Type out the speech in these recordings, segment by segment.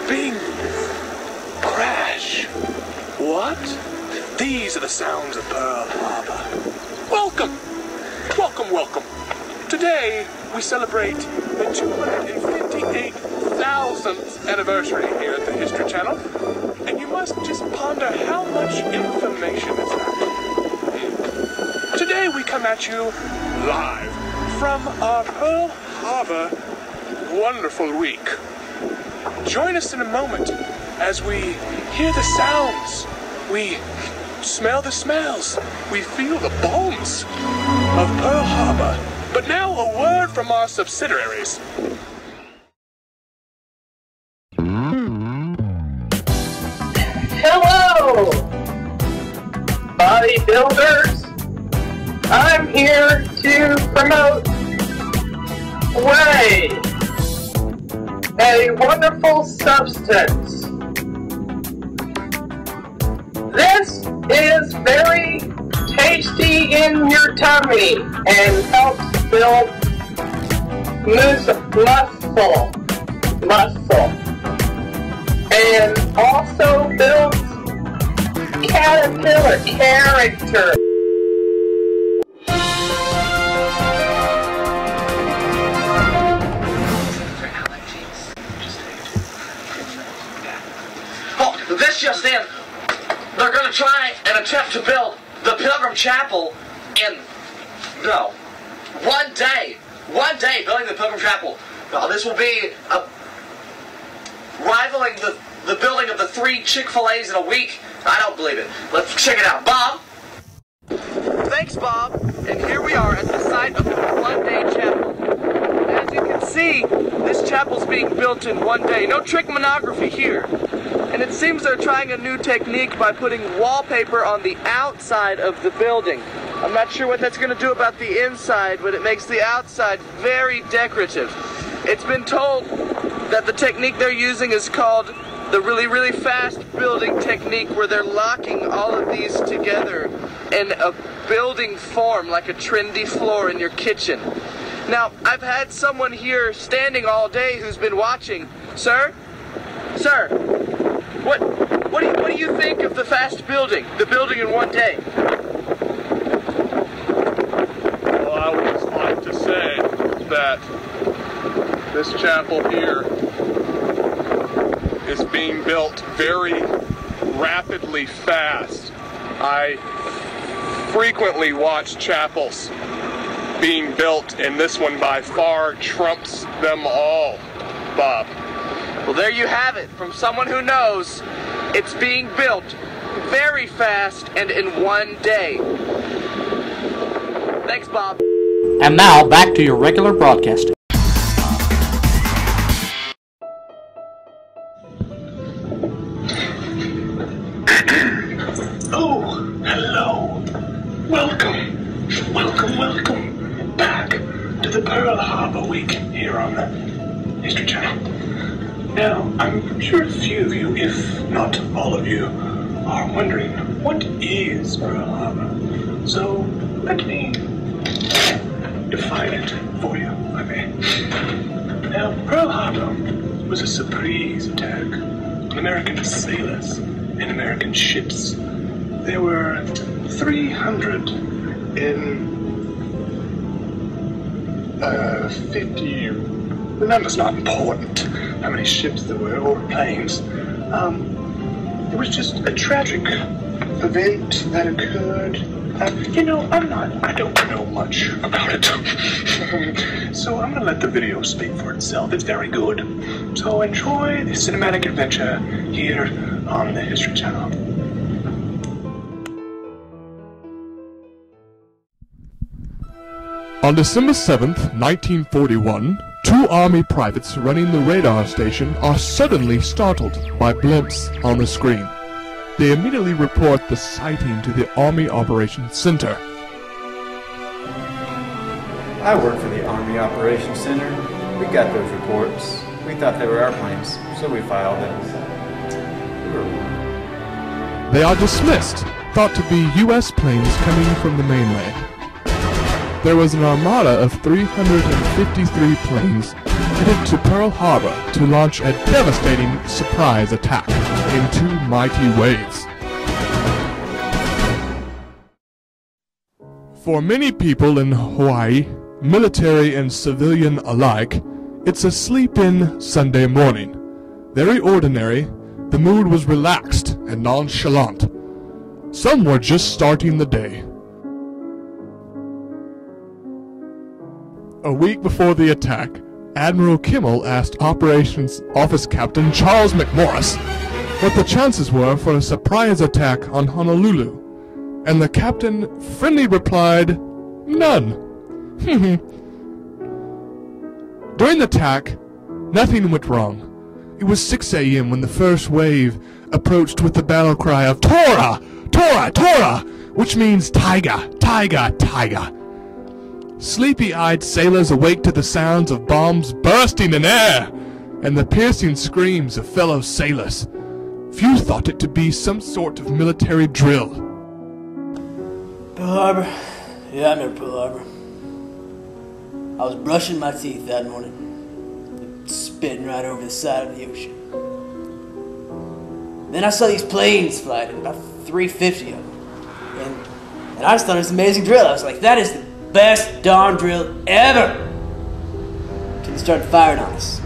Bing! Crash! What? These are the sounds of Pearl Harbor. Welcome! Welcome, welcome. Today, we celebrate the 258,000th anniversary here at the History Channel. And you must just ponder how much information is that. Today, we come at you live from our Pearl Harbor wonderful week. Join us in a moment as we hear the sounds, we smell the smells, we feel the bones of Pearl Harbor. But now a word from our subsidiaries. Hello, bodybuilders. I'm here to promote whey, a wonderful substance. This is very tasty in your tummy and helps build muscle, and also builds caterpillar character. This just in, they're going to try and attempt to build the Pilgrim Chapel in, one day building the Pilgrim Chapel. This will be rivaling the building of the 3 Chick-fil-A's in a week. I don't believe it. Let's check it out. Bob? Thanks, Bob. And here we are at the site of the one-day chapel. As you can see, this chapel's being built in one day. No trick monography here. And it seems they're trying a new technique by putting wallpaper on the outside of the building. I'm not sure what that's going to do about the inside, but it makes the outside very decorative. It's been told that the technique they're using is called the really, really fast building technique, where they're locking all of these together in a building form like a trendy floor in your kitchen. Now, I've had someone here standing all day who's been watching. Sir? Sir? What do you think of the fast building? The building in one day? Well, I would just like to say that this chapel here is being built very rapidly fast. I frequently watch chapels being built, and this one by far trumps them all, Bob. Well, there you have it. From someone who knows, it's being built very fast and in one day. Thanks, Bob. And now, back to your regular broadcasting. Oh, hello. Welcome back to the Pearl Harbor Week here on the History Channel. Now, I'm sure a few of you, if not all of you, are wondering, what is Pearl Harbor? So, let me define it for you, if I may. Now, Pearl Harbor was a surprise attack on American sailors and American ships. There were 350, the number's not important, how many ships there were, or planes. It was just a tragic event that occurred. I don't know much about it. So I'm gonna let the video speak for itself. It's very good. So enjoy the cinematic adventure here on the History Channel. On December 7th, 1941, two Army privates running the radar station are suddenly startled by blimps on the screen. They immediately report the sighting to the Army Operations Center. I work for the Army Operations Center. We got those reports. We thought they were airplanes, so we filed them. They are dismissed, thought to be U.S. planes coming from the mainland. There was an armada of 353 planes headed to Pearl Harbor to launch a devastating surprise attack in two mighty waves. For many people in Hawaii, military and civilian alike, it's a sleep-in Sunday morning. Very ordinary, the mood was relaxed and nonchalant. Some were just starting the day. A week before the attack, Admiral Kimmel asked Operations Office Captain Charles McMorris what the chances were for a surprise attack on Honolulu, and the captain friendly replied, "None." During the attack, nothing went wrong. It was 6 a.m. when the first wave approached with the battle cry of "Tora! Tora! Tora!" which means "Tiger! Tiger! Tiger!" Sleepy-eyed sailors awake to the sounds of bombs bursting in air and the piercing screams of fellow sailors. Few thought it to be some sort of military drill. Pearl Harbor? Yeah, I remember Pearl Harbor. I was brushing my teeth that morning, spitting right over the side of the ocean. Then I saw these planes flying, about 350 of them. And I just thought it was an amazing drill. I was like, that is the best darn drill ever! Until they started firing on us.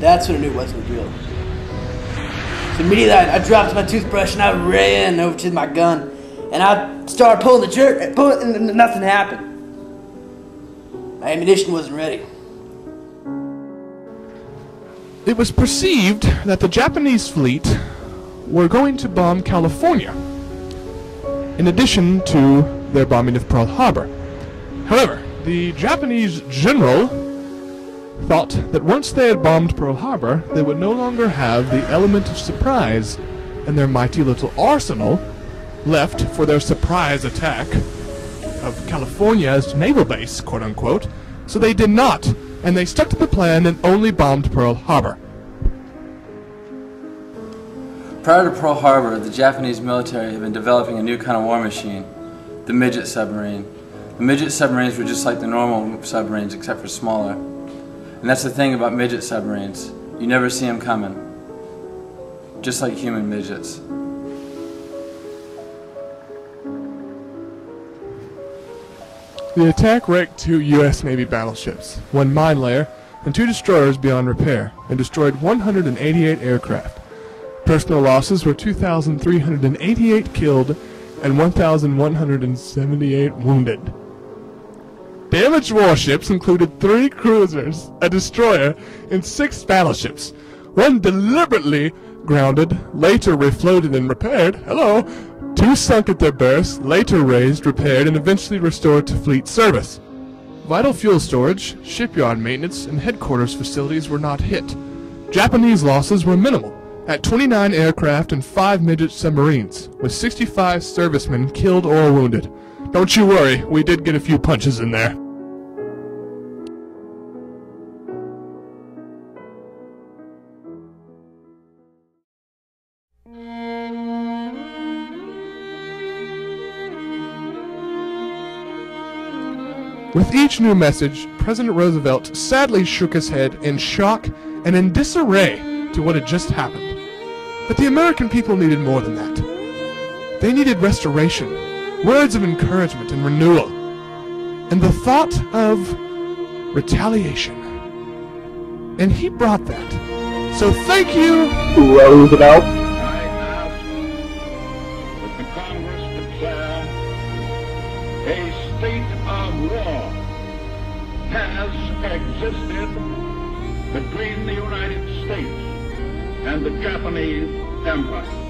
That's when I knew it wasn't a drill. So immediately I dropped my toothbrush and I ran over to my gun. And I started pulling the trigger, and nothing happened. My ammunition wasn't ready. It was perceived that the Japanese fleet were going to bomb California, in addition to their bombing of Pearl Harbor. However, the Japanese general thought that once they had bombed Pearl Harbor, they would no longer have the element of surprise in their mighty little arsenal left for their surprise attack of California's naval base, quote-unquote, so they did not, and they stuck to the plan and only bombed Pearl Harbor. Prior to Pearl Harbor, the Japanese military had been developing a new kind of war machine, the midget submarine. The midget submarines were just like the normal submarines except for smaller. And that's the thing about midget submarines. You never see them coming. Just like human midgets. The attack wrecked 2 U.S. Navy battleships, 1 mine layer, and 2 destroyers beyond repair, and destroyed 188 aircraft. Personal losses were 2,388 killed and 1,178 wounded. Damaged warships included 3 cruisers, a destroyer, and 6 battleships. 1 deliberately grounded, later refloated and repaired. 2 sunk at their berths, later raised, repaired, and eventually restored to fleet service. Vital fuel storage, shipyard maintenance, and headquarters facilities were not hit. Japanese losses were minimal, at 29 aircraft and 5 midget submarines, with 65 servicemen killed or wounded. Don't you worry, we did get a few punches in there. With each new message, President Roosevelt sadly shook his head in shock and in disarray to what had just happened. But the American people needed more than that. They needed restoration, words of encouragement and renewal, and the thought of retaliation. And he brought that. So thank you, Roosevelt. I ask that the Congress declare a state of war has existed between the United States and the Japanese Empire.